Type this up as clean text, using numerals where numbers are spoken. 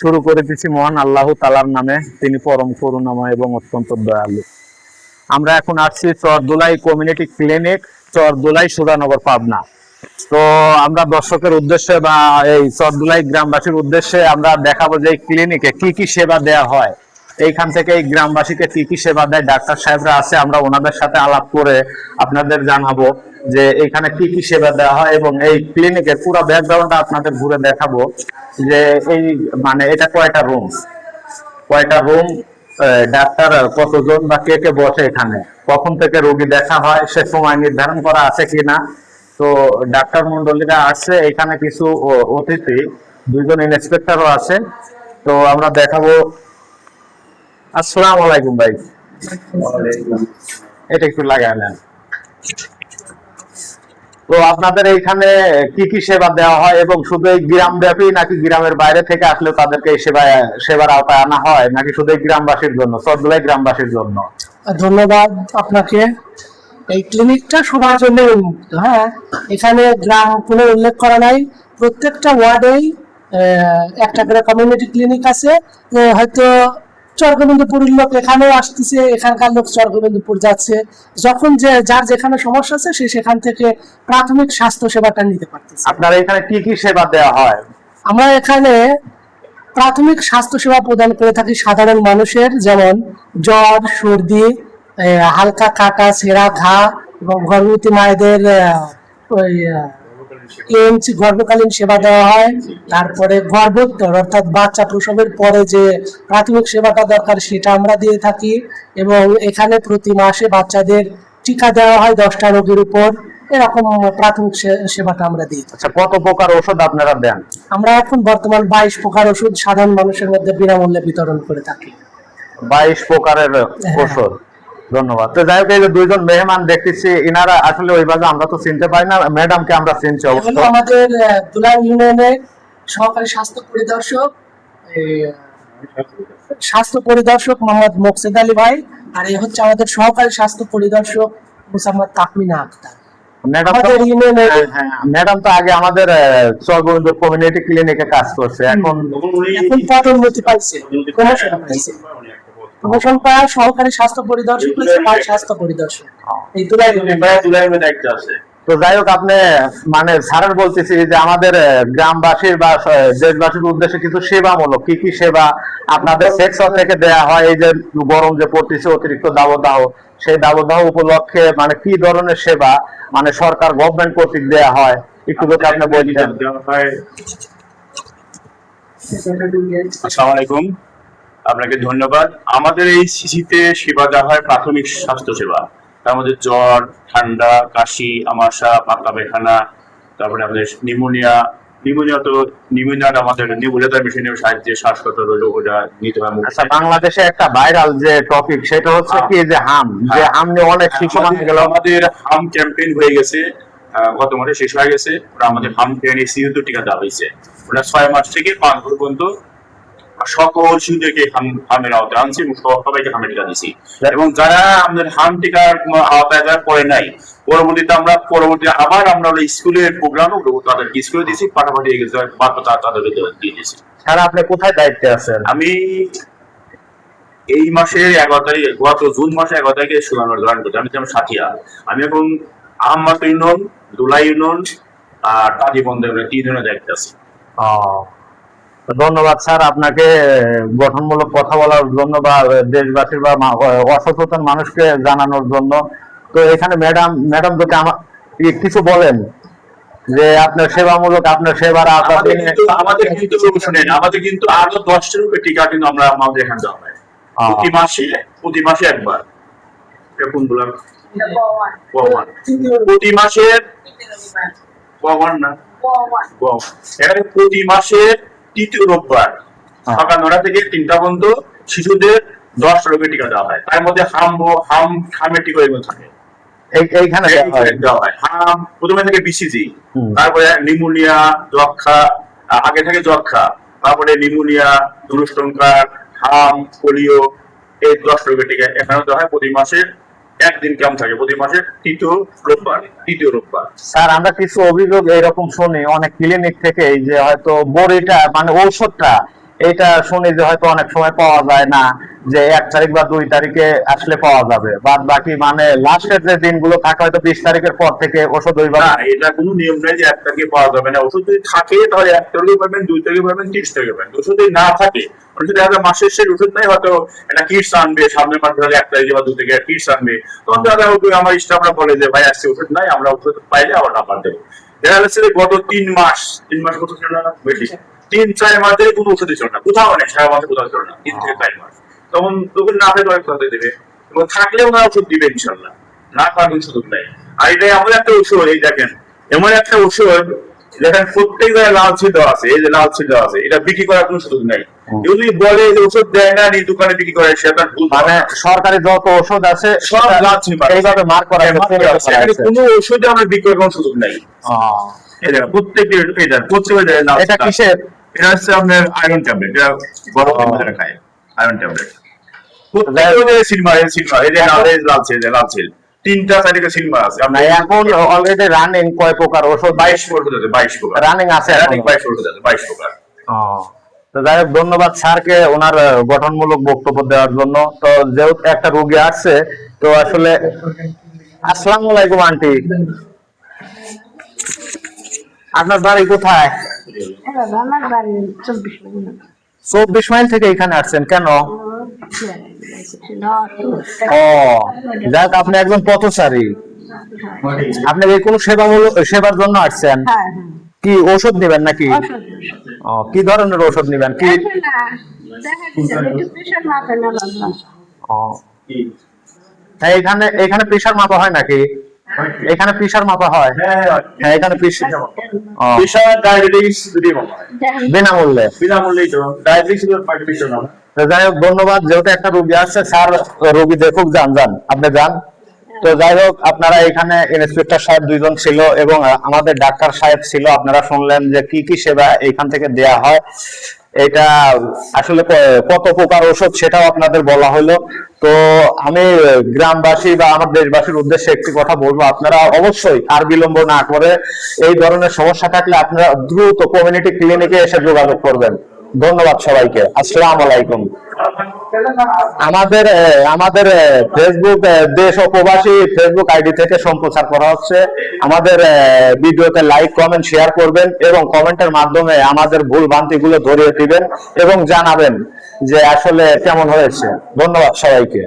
শুরু করে দিচ্ছি মহান আল্লাহ তাআলার নামে, তিনি পরম করুণাময় এবং অত্যন্ত দয়ালু। আমরা এখন আসছি চরদোলাই কমিউনিটি ক্লিনিক, চরদোলাই সুধানগর, পাবনা। তো আমরা দর্শকের উদ্দেশ্যে বা এই চরদোলাই গ্রামবাসীর উদ্দেশ্যে আমরা দেখাবো যে এই ক্লিনিকে কি কি সেবা দেওয়া হয়, এইখান থেকে এই গ্রামবাসীকে কি কি সেবা দেয়, ডাক্তার সাহেবরা আছে, আমরা ওনাদের সাথে আলাপ করে আপনাদের জানাবো যে এখানে কি কি সেবা দেওয়া হয় এবং এই ক্লিনিকের পুরো ব্যাকগ্রাউন্ডটা আপনাদের ঘুরে দেখাবো যে এই মানে এটা কয়টা রুম, ডাক্তার কতজন বা কে কে বসে এখানে, কখন থেকে রোগী দেখা হয় সে সময় নির্ধারণ করা আছে কিনা। তো ডাক্তার মন্ডলীরা আছে এখানে, কিছু অতিথি, দুইজন ইন্সপেক্টরও আছে। তো আমরা দেখাবো। আসসালামু আলাইকুম ভাই, এটা একটু লাগায় নেন। তো আপনাদের এইখানে কি কি সেবা দেওয়া হয় এবং শুধু এই গ্রাম ব্যাপী নাকি গ্রামের বাইরে থেকে আসলে তাদেরকে এই সেবার আওতায় আনা হয়, নাকি শুধু এই গ্রামবাসীর জন্য, চরদোলাই গ্রামবাসীর জন্য? ধন্যবাদ আপনাকে। এই ক্লিনিকটা সবার জন্য উন্মুক্ত। হ্যাঁ, এখানে গ্রাম কোনো উল্লেখ করা নাই। প্রত্যেকটা ওয়ার্ডেই একটা করে কমিউনিটি ক্লিনিক আছে। হয়তো চরগোবিন্দপুরের লোক এখানেও আসতেছে, এখানকার লোক চরগোবিন্দপুর যাচ্ছে। যখন যার যেখানে সমস্যা আছে সে সেখান থেকে প্রাথমিক স্বাস্থ্য সেবাটা নিতে পারতেছে। আপনার এখানে কি কি সেবা দেওয়া হয়? আমরা এখানে প্রাথমিক স্বাস্থ্য সেবা প্রদান করে থাকি সাধারণ মানুষের, যেমন জ্বর, সর্দি, হালকা কাটা, ছেঁড়া ঘা এবং গর্ভবতী মায়েদের গর্ভকালীন সেবা দেওয়া হয়। তারপরে গর্ভোত্তর অর্থাৎ বাচ্চা প্রসবের পরে যে প্রাথমিক সেবাটা দরকার সেটা আমরা দিয়ে থাকি। এবং এখানে প্রতি মাসে বাচ্চাদের টিকা দেওয়া হয় 10টা রোগের উপর। এরকম প্রাথমিক সেবাটা আমরা দিই। আচ্ছা, কত প্রকার ওষুধ আপনারা দেন? আমরা এখন বর্তমান 22 প্রকার ওষুধ সাধারণ মানুষের মধ্যে বিনামূল্যে বিতরণ করে থাকি। 22 প্রকারের ওষুধ। ধন্যবাদ। তো যাই হোক, এই যে দুইজন মেহমান দেখতেছি, ইনারা আসলে ওইভাবে আমরা তো চিনতে পারি না, ম্যাডামকে আমরা চিনছি অবশ্য। আমাদের দুলাই ইউনিয়নের সহকারী স্বাস্থ্য পরিদর্শক মোহাম্মদ মোকসেদ আলী ভাই, আর এই হচ্ছে আমাদের সহকারী স্বাস্থ্য পরিদর্শক মোসাম্মদ তাকমিনা আক্তার। ম্যাডাম তো আগে আমাদের চরগোবিন্দপুর কমিউনিটি ক্লিনিকে কাজ করছে, এখন পদোন্নতি পাইছে, প্রমোশন পাওয়া সহকারী স্বাস্থ্য পরিদর্শক হয়েছে স্বাস্থ্য পরিদর্শক। এই দুলাই দায়িত্ব আছে। তো যাই হোক, আপনি মানে স্যারের বলতেছি যে আমাদের গ্রামবাসীর বা দেশবাসীর উদ্দেশ্যে কিছু সেবামূলক কি কি সেবা আপনাদের সেক্টর থেকে দেয়া হয়? এই যে গরম যে পড়তেছে, অতিরিক্ত দাবদাহ, সেই দাবদাহ উপলক্ষে মানে কি ধরনের সেবা মানে সরকার গভর্নমেন্ট কর্তৃক দেয়া হয়, একটু যদি আপনি বলতেন। আসসালামু আলাইকুম, আপনাকে ধন্যবাদ। আমাদের এই সিসিতে সেবা দেওয়া হয় প্রাথমিক স্বাস্থ্য সেবা। তার মধ্যে জ্বর, ঠান্ডা, কাশি, আমাশা, পাতলা পায়খানা, তারপরে আমাদের নিউমোনিয়াটা আমাদের নেবুলাইজার মেশিনের সাহায্যে শ্বাসকষ্ট রোগটা নিতে হয়। আচ্ছা, বাংলাদেশে একটা ভাইরাল যে টপিক সেটা হচ্ছে কি যে হাম নিয়ে অনেক শিশু মারা গেল। আমাদের হাম ক্যাম্পেইন হয়ে গেছে, গত মাসে শেষ হয়ে গেছে। আমাদের হাম ক্যাম্পেইনে সিইউ টিকা দেওয়া হয়েছে। ওটা 6 মাস থেকে 5 বছর পর্যন্ত সকল শিশুদেরকে হামের আওতায় আনছি এবং সবাইকে হামের টিকা দিচ্ছি। এবং যারা আমাদের হাম টিকার আওতায় যারা পড়ে নাই, পরবর্তীতে আবার আমরা স্কুলের প্রোগ্রাম তাদেরকে স্কুলে দিয়েছি, পাঠাপাঠি তাদেরকে দিয়ে দিয়েছি। স্যার, আপনি কোথায় দায়িত্বে আছেন? আমি এই মাসের 11 তারিখ, গত জুন মাসে 11 তারিখে সুধানগর জয়েন করছি। আমি সাথিয়া। আমি এখন আহমদ ইউনিয়ন, দুলাই ইউনিয়ন আর তাজিবন্দ 3 জনের দায়িত্বে আছি। ধন্যবাদ স্যার আপনাকে গঠনমূলক কথা বলার জন্য বা দেশবাসীর বা অসচেতন মানুষকে জানানোর জন্য। তো এখানে ম্যাডাম যদি কিছু বলেন যে আপনার সেবামূলক, আপনার সেবার আমাদের কিন্তু আরো 10টার উপরে টিকা কিন্তু আমাদের এখানে দেওয়া হয় প্রতি মাসে একবার। কোনগুলো? প্রতি মাসের এখানে প্রতি মাসের 3য় রোববার সকাল 9টা থেকে 3টা পর্যন্ত শিশুদের 10 রোগের টিকা দেওয়া হয়। তার মধ্যে হামের টিকা এগুলো থাকে। এইখানে দেওয়া হয় হাম, প্রথমে থেকে বিসিজি, তারপরে নিউমোনিয়া, যক্ষা, আগে থেকে যক্ষা, তারপরে নিউমোনিয়া, দুরুষ্টঙ্কার, হাম, পোলিও, এই 10 রোগের টিকা এখানে দেওয়া হয়। প্রতি মাসের একদিন ক্যাম্প থাকে, প্রতি মাসের 3য় রোববার। স্যার, আমরা কিছু অভিযোগ এরকম শুনি অনেক ক্লিনিক থেকে যে হয়তো বড়িটা মানে ঔষধটা এটা শুনি যে হয়তো অনেক সময় পাওয়া যায় না, যে 1 তারিখ বা 2 তারিখে আসলে পাওয়া যাবে, বাদ বাকি মানে লাস্টের যে দিনগুলো থাকে হয়তো 20 তারিখের পর থেকে ওষুধ ওইভাবে। না, এটা কোনো নিয়ম নেই যে 1 তারিখে পাওয়া যাবে না। ওষুধ যদি থাকে তাহলে 1 তারিখে পাবেন, 2 তারিখে পাবেন, 30 তারিখে পাবেন। ওষুধ যদি না থাকে, যদি দেখা যায় মাসের শেষ ওষুধ নাই, হয়তো একটা কিটস আনবে সামনের মাসে, হলে 1 তারিখে বা 2 তারিখে কিটস আনবে, তখন দাদা আমার স্টাফরা বলে যে ভাই আজকে ওষুধ নাই, আমরা ওষুধ পাইলে আবার নাম্বার দেবো। দেখা যাচ্ছে যে গত 3 মাস ওষুধ ছিল না, বেশি 3-4 মাস ধরে কোনো ওষুধই ছিল না, কোথাও নেই, সারা মাসে কোথাও ছিল না, 3 থেকে 4 মাস। তখন না থাকলে কোথা দেবে, এবং থাকলেও না ওষুধ দিবে ইনশাল্লাহ, না পারবেন সুযোগ নেই। আর এটাই এমন একটা ওষুধ, এই দেখেন এমন একটা ওষুধ, দেখেন প্রত্যেক জায়গায় লাল ছিল আছে, এই যে লাল ছিল আছে, এটা বিক্রি করার কোনো সুযোগ নাই। যদি বলে যে ওষুধ দেয় না, এই দোকানে বিক্রি করে, সেটা ভুল। মানে সরকারি যত ওষুধ আছে সব লাল ছিল, এইভাবে মার্ক করা আছে, কোনো ওষুধে আমরা বিক্রি করার কোনো সুযোগ নাই। এই দেখেন প্রত্যেকের, এই দেখেন প্রত্যেকের জায়গায় লাল। এটা কিসের? এটা হচ্ছে আপনার আয়রন ট্যাবলেট, এটা গরম মধ্যে খায় আয়রন ট্যাবলেট। প্রত্যেকের সিনেমা, এই সিনেমা, এই যে লাল ছিল, লাল ছিল 3টা 4টা সিনেমা আছে। আপনার এখন অলরেডি রানিং কয় প্রকার ওষুধ? 22 প্রকার আছে, 22 প্রকার রানিং আছে, রানিং 22 প্রকার আছে, 22 প্রকার। তো যাই হোক, ধন্যবাদ স্যারকে ওনার গঠনমূলক বক্তব্য দেওয়ার জন্য। তো যেহেতু একটা রোগী আসছে, তো আসলে আসসালামু আলাইকুম আন্টি, আপনার বাড়ি কোথায়? আমার বাড়ি 24 মিনিট। 24 মাইল থেকে এখানে আসছেন কেন? ও, যাক, আপনি একজন পথচারী, আপনি কি কোনো সেবার জন্য আসছেন? হ্যাঁ, কি ওষুধ নেবেন নাকি? ও, কি ধরনের ওষুধ নেবেন? কি ও, হ্যাঁ, এখানে এখানে প্রেসার মাপা হয় নাকি? এখানে প্রেসার মাপা হয়? হ্যাঁ, এখানে প্রেসার, ডায়াবেটিস দুটোই মাপা হয় বিনামূল্যে। বিনামূল্যেই। তো ডায়াবেটিস এর পার্টিশন না। তো যাই হোক, ধন্যবাদ। যেহেতু একটা রোগী আসছে, স্যার রোগী দেখুক, যান আপনি যান। তো যাই হোক, আপনারা এখানে ইন্সপেক্টর সাহেব 2 জন ছিল এবং আমাদের ডাক্তার সাহেব ছিল। আপনারা শুনলেন যে কি কি সেবা এখান থেকে দেয়া হয়, এটা আসলে কত প্রকার ওষুধ সেটাও আপনাদের বলা হলো। তো আমি গ্রামবাসী বা আমার দেশবাসীর উদ্দেশ্যে একটি কথা বলবো, আপনারা অবশ্যই আর বিলম্ব না করে এই ধরনের সমস্যা থাকলে আপনারা দ্রুত কমিউনিটি ক্লিনিকে এসে যোগাযোগ করবেন। ধন্যবাদ সবাইকে, আসসালামু আলাইকুম। আমাদের ফেসবুক দেশ ও প্রবাসী ফেসবুক আইডি থেকে সম্প্রচার করা হচ্ছে। আমাদের ভিডিওতে লাইক, কমেন্ট, শেয়ার করবেন এবং কমেন্টের মাধ্যমে আমাদের ভুল ভ্রান্তিগুলো ধরিয়ে দিবেন এবং জানাবেন যে আসলে কেমন হয়েছে। ধন্যবাদ সবাইকে।